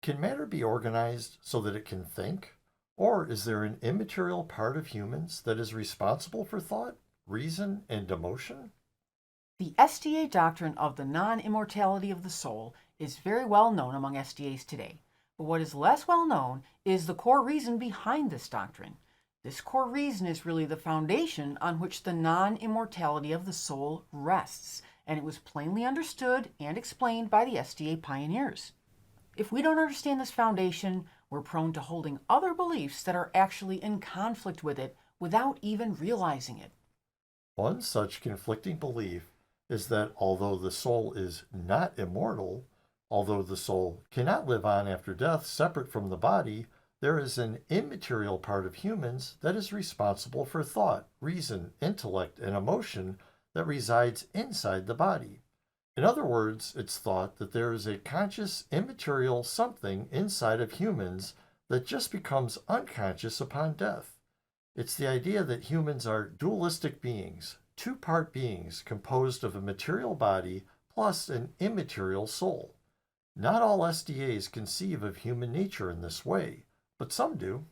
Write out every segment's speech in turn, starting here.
Can matter be organized so that it can think? Or is there an immaterial part of humans that is responsible for thought, reason, and emotion? The SDA doctrine of the non-immortality of the soul is very well known among SDAs today. But what is less well known is the core reason behind this doctrine. This core reason is really the foundation on which the non-immortality of the soul rests, and it was plainly understood and explained by the SDA pioneers. If we don't understand this foundation, we're prone to holding other beliefs that are actually in conflict with it without even realizing it. One such conflicting belief is that although the soul is not immortal, although the soul cannot live on after death separate from the body, there is an immaterial part of humans that is responsible for thought, reason, intellect, and emotion that resides inside the body. In other words, it's thought that there is a conscious, immaterial something inside of humans that just becomes unconscious upon death. It's the idea that humans are dualistic beings, two-part beings composed of a material body plus an immaterial soul. Not all SDAs conceive of human nature in this way, but some do.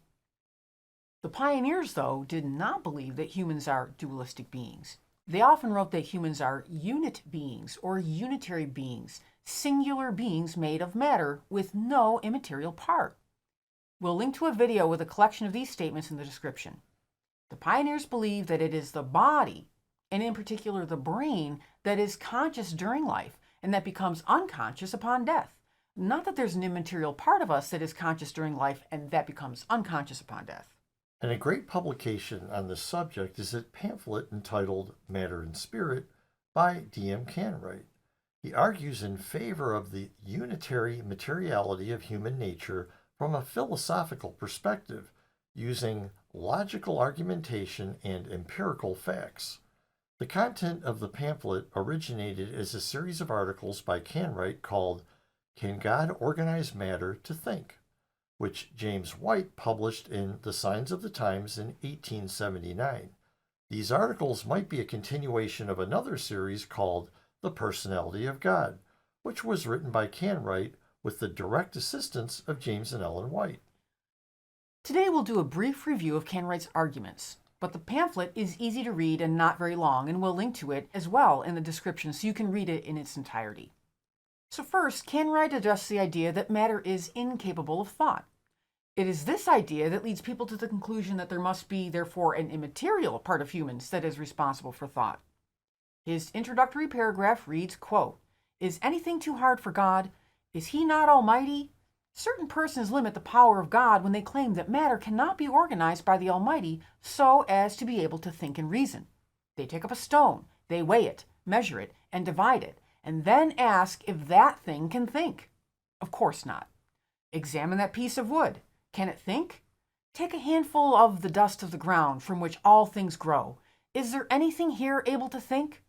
The pioneers, though, did not believe that humans are dualistic beings. They often wrote that humans are unit beings or unitary beings, singular beings made of matter with no immaterial part. We'll link to a video with a collection of these statements in the description. The pioneers believe that it is the body, and in particular the brain, that is conscious during life and that becomes unconscious upon death. Not that there's an immaterial part of us that is conscious during life and that becomes unconscious upon death. And a great publication on this subject is a pamphlet entitled Matter and Spirit by D.M. Canright. He argues in favor of the unitary materiality of human nature from a philosophical perspective, using logical argumentation and empirical facts. The content of the pamphlet originated as a series of articles by Canright called Can God Organize Matter to Think?, which James White published in The Signs of the Times in 1879. These articles might be a continuation of another series called The Personality of God, which was written by Canright with the direct assistance of James and Ellen White. Today we'll do a brief review of Canright's arguments, but the pamphlet is easy to read and not very long, and we'll link to it as well in the description so you can read it in its entirety. So first, Canright addressed the idea that matter is incapable of thought. It is this idea that leads people to the conclusion that there must be, therefore, an immaterial part of humans that is responsible for thought. His introductory paragraph reads, quote, "Is anything too hard for God? Is he not almighty? Certain persons limit the power of God when they claim that matter cannot be organized by the Almighty so as to be able to think and reason. They take up a stone, they weigh it, measure it, and divide it, and then ask if that thing can think. Of course not. Examine that piece of wood. Can it think? Take a handful of the dust of the ground from which all things grow. Is there anything here able to think?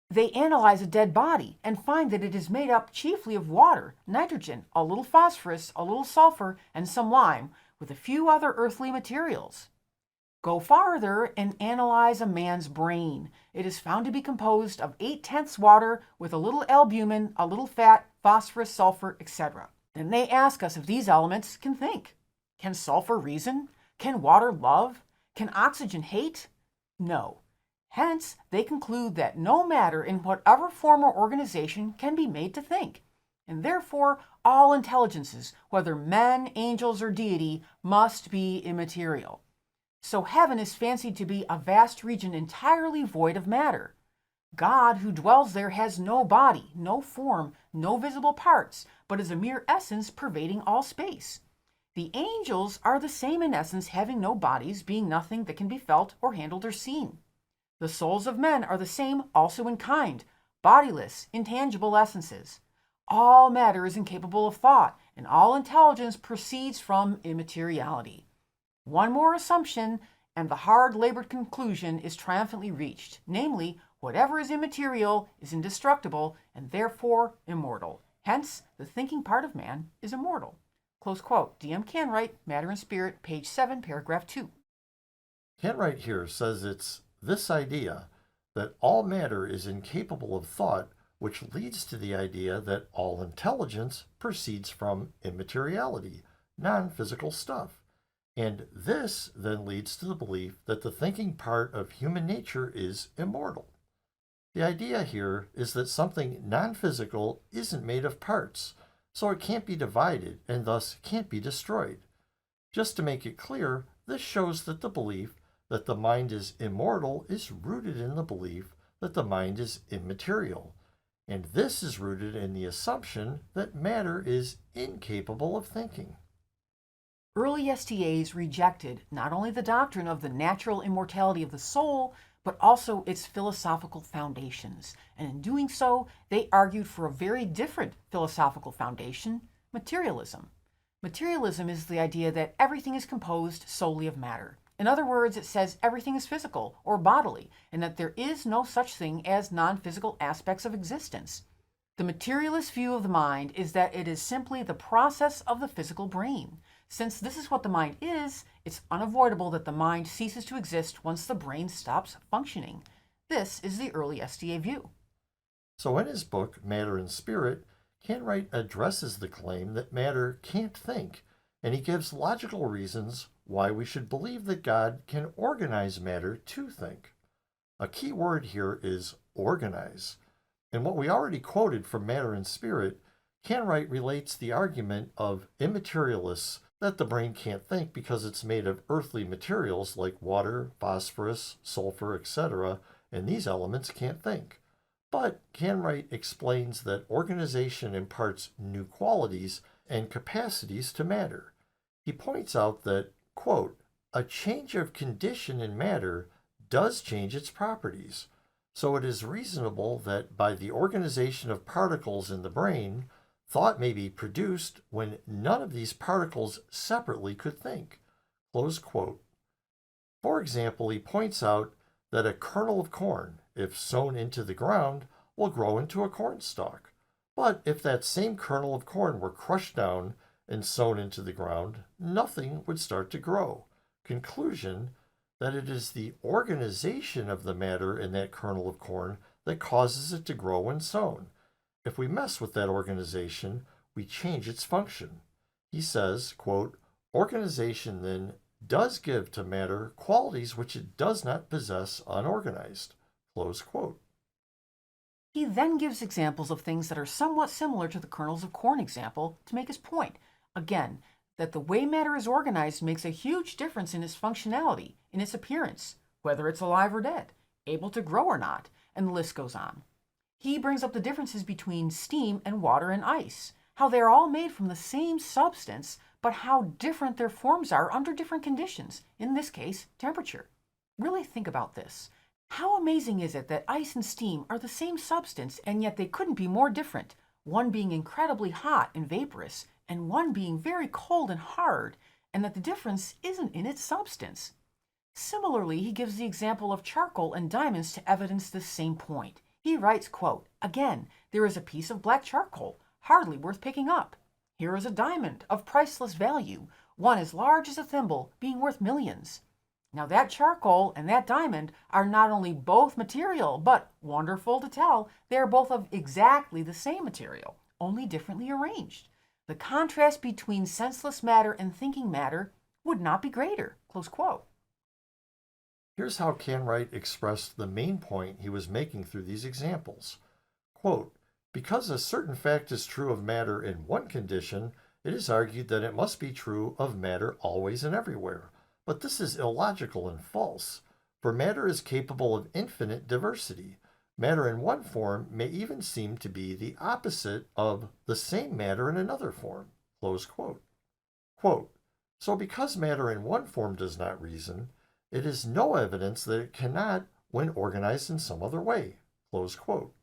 They analyze a dead body and find that it is made up chiefly of water, nitrogen, a little phosphorus, a little sulfur, and some lime, with a few other earthly materials. Go farther and analyze a man's brain. It is found to be composed of 8/10 water with a little albumin, a little fat, phosphorus, sulfur, etc. Then they ask us if these elements can think. Can sulfur reason? Can water love? Can oxygen hate? No. Hence, they conclude that no matter in whatever form or organization can be made to think, and therefore all intelligences, whether men, angels, or deity, must be immaterial. So heaven is fancied to be a vast region entirely void of matter. God who dwells there has no body, no form, no visible parts, but is a mere essence pervading all space. The angels are the same in essence, having no bodies, being nothing that can be felt or handled or seen. The souls of men are the same also in kind, bodiless, intangible essences. All matter is incapable of thought, and all intelligence proceeds from immateriality. One more assumption, and the hard-labored conclusion is triumphantly reached, namely, whatever is immaterial is indestructible and therefore immortal. Hence, the thinking part of man is immortal." Close quote. D.M. Canright, Matter and Spirit, page 7, paragraph 2. Canright here says it's this idea that all matter is incapable of thought which leads to the idea that all intelligence proceeds from immateriality, non-physical stuff. And this then leads to the belief that the thinking part of human nature is immortal. The idea here is that something non-physical isn't made of parts, so it can't be divided and thus can't be destroyed. Just to make it clear, this shows that the belief that the mind is immortal is rooted in the belief that the mind is immaterial. And this is rooted in the assumption that matter is incapable of thinking. Early SDAs rejected not only the doctrine of the natural immortality of the soul, but also its philosophical foundations. And in doing so, they argued for a very different philosophical foundation, materialism. Materialism is the idea that everything is composed solely of matter. In other words, it says everything is physical or bodily, and that there is no such thing as non-physical aspects of existence. The materialist view of the mind is that it is simply the process of the physical brain. Since this is what the mind is, it's unavoidable that the mind ceases to exist once the brain stops functioning. This is the early SDA view. So in his book, Matter and Spirit, Canright addresses the claim that matter can't think, and he gives logical reasons why we should believe that God can organize matter to think. A key word here is organize. In what we already quoted from Matter and Spirit, Canright relates the argument of immaterialists that the brain can't think because it's made of earthly materials like water, phosphorus, sulfur, etc., and these elements can't think. But Canright explains that organization imparts new qualities and capacities to matter. He points out that, quote, a change of condition in matter does change its properties, so it is reasonable that by the organization of particles in the brain, thought may be produced when none of these particles separately could think. Close quote. For example, he points out that a kernel of corn, if sown into the ground, will grow into a cornstalk. But if that same kernel of corn were crushed down and sown into the ground, nothing would start to grow. Conclusion, that it is the organization of the matter in that kernel of corn that causes it to grow when sown. If we mess with that organization, we change its function. He says, quote, organization then does give to matter qualities which it does not possess unorganized. Close quote. He then gives examples of things that are somewhat similar to the kernels of corn example to make his point. Again, that the way matter is organized makes a huge difference in its functionality, in its appearance, whether it's alive or dead, able to grow or not, and the list goes on. He brings up the differences between steam and water and ice, how they are all made from the same substance, but how different their forms are under different conditions, in this case, temperature. Really think about this. How amazing is it that ice and steam are the same substance, and yet they couldn't be more different, one being incredibly hot and vaporous, and one being very cold and hard, and that the difference isn't in its substance. Similarly, he gives the example of charcoal and diamonds to evidence this same point. He writes, quote, again, there is a piece of black charcoal, hardly worth picking up. Here is a diamond of priceless value, one as large as a thimble, being worth millions. Now that charcoal and that diamond are not only both material, but, wonderful to tell, they are both of exactly the same material, only differently arranged. The contrast between senseless matter and thinking matter would not be greater. Close quote. Here's how Canright expressed the main point he was making through these examples. Quote, because a certain fact is true of matter in one condition, it is argued that it must be true of matter always and everywhere. But this is illogical and false, for matter is capable of infinite diversity. Matter in one form may even seem to be the opposite of the same matter in another form. Close quote. Quote, so because matter in one form does not reason, it is no evidence that it cannot when organized in some other way. Close quote.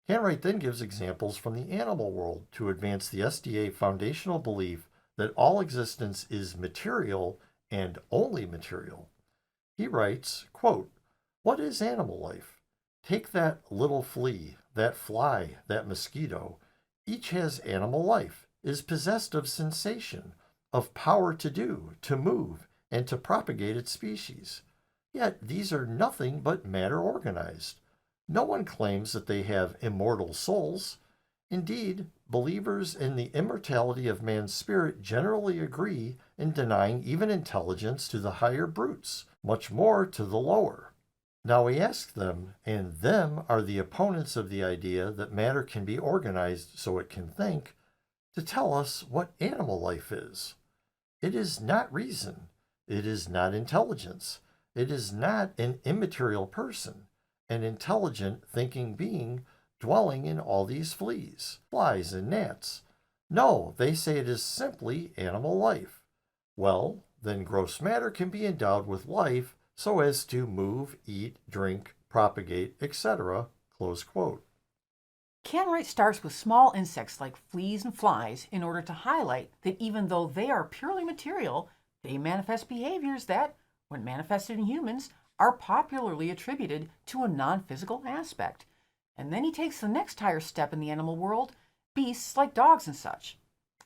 Canright then gives examples from the animal world to advance the SDA foundational belief that all existence is material and only material. He writes, quote, what is animal life? Take that little flea, that fly, that mosquito. Each has animal life, is possessed of sensation, of power to do, to move, and to propagate its species. Yet these are nothing but matter organized. No one claims that they have immortal souls. Indeed, believers in the immortality of man's spirit generally agree in denying even intelligence to the higher brutes, much more to the lower. Now we ask them, and them are the opponents of the idea that matter can be organized so it can think, to tell us what animal life is. It is not reason. It is not intelligence. It is not an immaterial person, an intelligent, thinking being dwelling in all these fleas, flies, and gnats. No, they say it is simply animal life. Well, then gross matter can be endowed with life so as to move, eat, drink, propagate, etc. Close quote. Canright starts with small insects like fleas and flies in order to highlight that even though they are purely material, they manifest behaviors that, when manifested in humans, are popularly attributed to a non-physical aspect. And then he takes the next higher step in the animal world, beasts like dogs and such.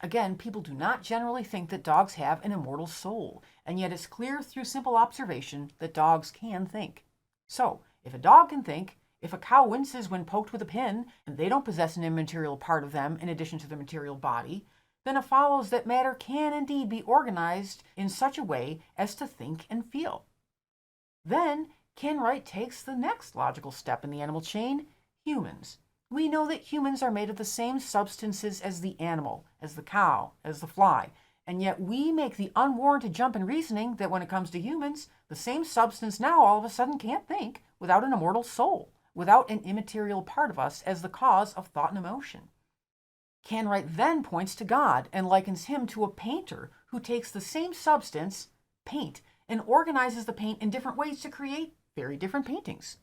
Again, people do not generally think that dogs have an immortal soul, and yet it's clear through simple observation that dogs can think. So, if a dog can think, if a cow winces when poked with a pin, and they don't possess an immaterial part of them in addition to the material body, then it follows that matter can indeed be organized in such a way as to think and feel. Then, Canright takes the next logical step in the animal chain, humans. We know that humans are made of the same substances as the animal, as the cow, as the fly, and yet we make the unwarranted jump in reasoning that when it comes to humans, the same substance now all of a sudden can't think without an immortal soul, without an immaterial part of us as the cause of thought and emotion. Canright then points to God and likens him to a painter who takes the same substance, paint, and organizes the paint in different ways to create very different paintings.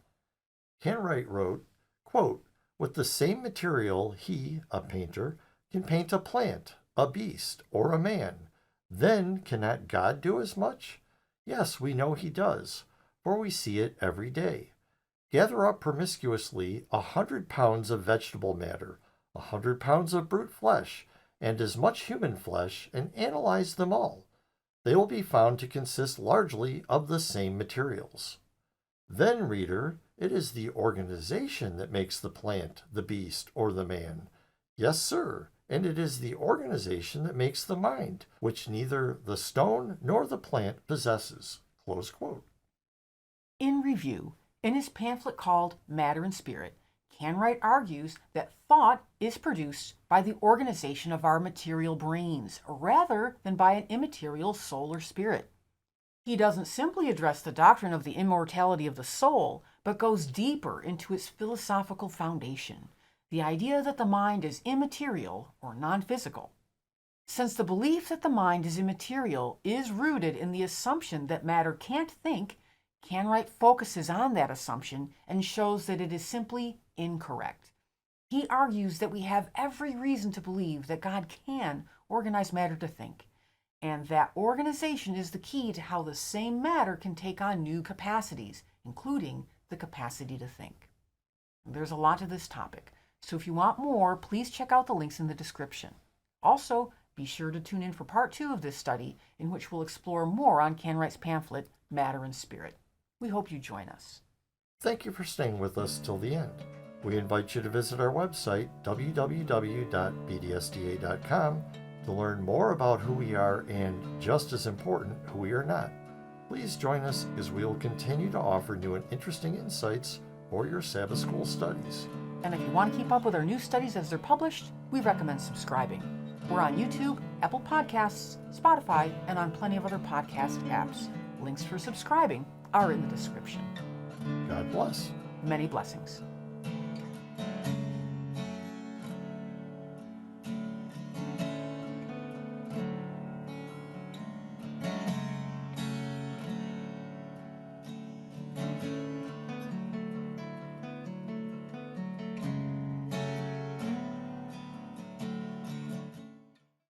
Canright wrote, quote, "With the same material, he, a painter, can paint a plant, a beast, or a man. Then cannot God do as much? Yes, we know he does, for we see it every day. Gather up promiscuously 100 pounds of vegetable matter, 100 pounds of brute flesh, and as much human flesh, and analyze them all. They will be found to consist largely of the same materials. Then, reader, it is the organization that makes the plant, the beast, or the man. Yes, sir, and it is the organization that makes the mind, which neither the stone nor the plant possesses." Close quote. In review, in his pamphlet called Matter and Spirit, Canright argues that thought is produced by the organization of our material brains, rather than by an immaterial soul or spirit. He doesn't simply address the doctrine of the immortality of the soul, but goes deeper into its philosophical foundation, the idea that the mind is immaterial or non-physical. Since the belief that the mind is immaterial is rooted in the assumption that matter can't think, Canright focuses on that assumption and shows that it is simply incorrect. He argues that we have every reason to believe that God can organize matter to think, and that organization is the key to how the same matter can take on new capacities, including the capacity to think. There's a lot to this topic, so if you want more, please check out the links in the description. Also, be sure to tune in for part 2 of this study, in which we'll explore more on Canright's pamphlet, Matter and Spirit. We hope you join us. Thank you for staying with us till the end. We invite you to visit our website, www.bdsda.com, to learn more about who we are and, just as important, who we are not. Please join us as we will continue to offer new and interesting insights for your Sabbath School studies. And if you want to keep up with our new studies as they're published, we recommend subscribing. We're on YouTube, Apple Podcasts, Spotify, and on plenty of other podcast apps. Links for subscribing are in the description. God bless. Many blessings.